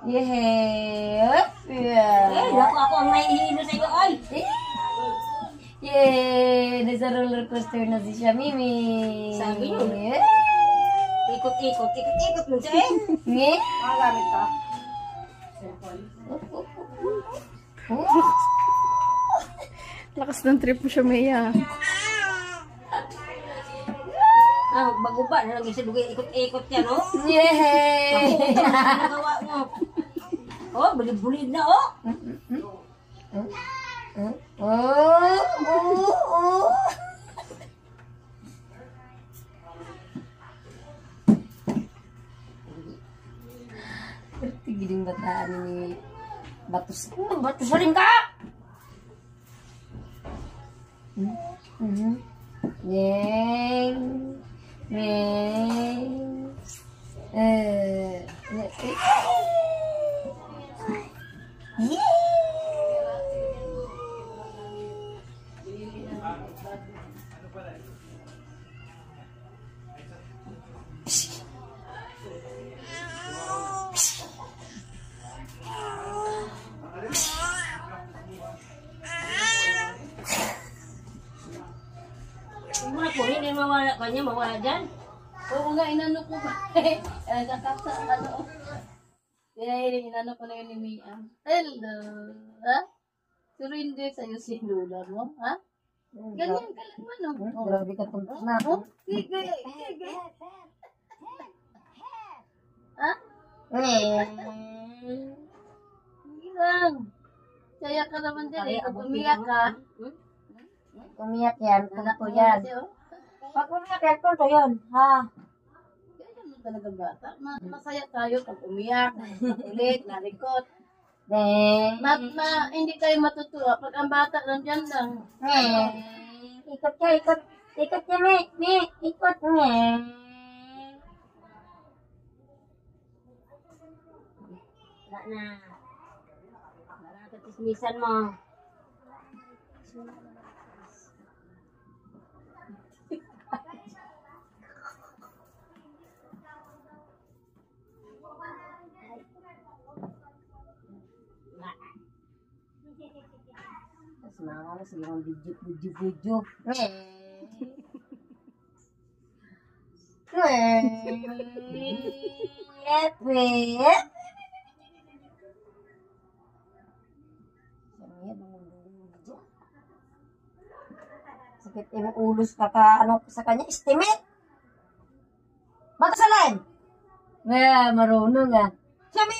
Yehey! Ako ang nahihilo sa'yo, ay! Yay! Nasa roller coaster na si siya, Mimi. Sabi yun. Ikot mo siya, Nge? Makagamit ka. Lakas ng trip mo siya, Mia. Bago ba? Nalagay sa lugay, ikot-ikot yan, oh. Yehey! Nagawa mo. Oh, bulid-bulid na, oh. Giling bataan ni Batus. Bato sa rin ka! Yeng. Yeng. Muna po, hindi mawala kanya, mawala dyan. Oo nga, inano ko ba? Kakasa, ano. Kaya inano ko na yun ni Mia. Hello. Ha? Pero hindi sa'yo si Lula mo, ha? Ganyan ka lang man, oh. Grabe ka tuntos na. Sige. Ha? Sige lang. Kaya ka naman dyan eh. Pag umiyak ka. Umiyak yan, tunto yan. Pag umiyak yan, tunto yan. Ha? Kaya mo talaga bata. Masaya tayo pag umiyak. Ulit, narikot. Hindi tayo matutuwa pag ang bata nandyan lang. Ikot ka, ikot. Ikot ka, me. Ikot, me. Wala na. Wala ka tismisan mo. Mama mo sige mong video. Sakit yung ulos ka ano sa kanya, estimate. Bata sa line. Marunong ah. Sabi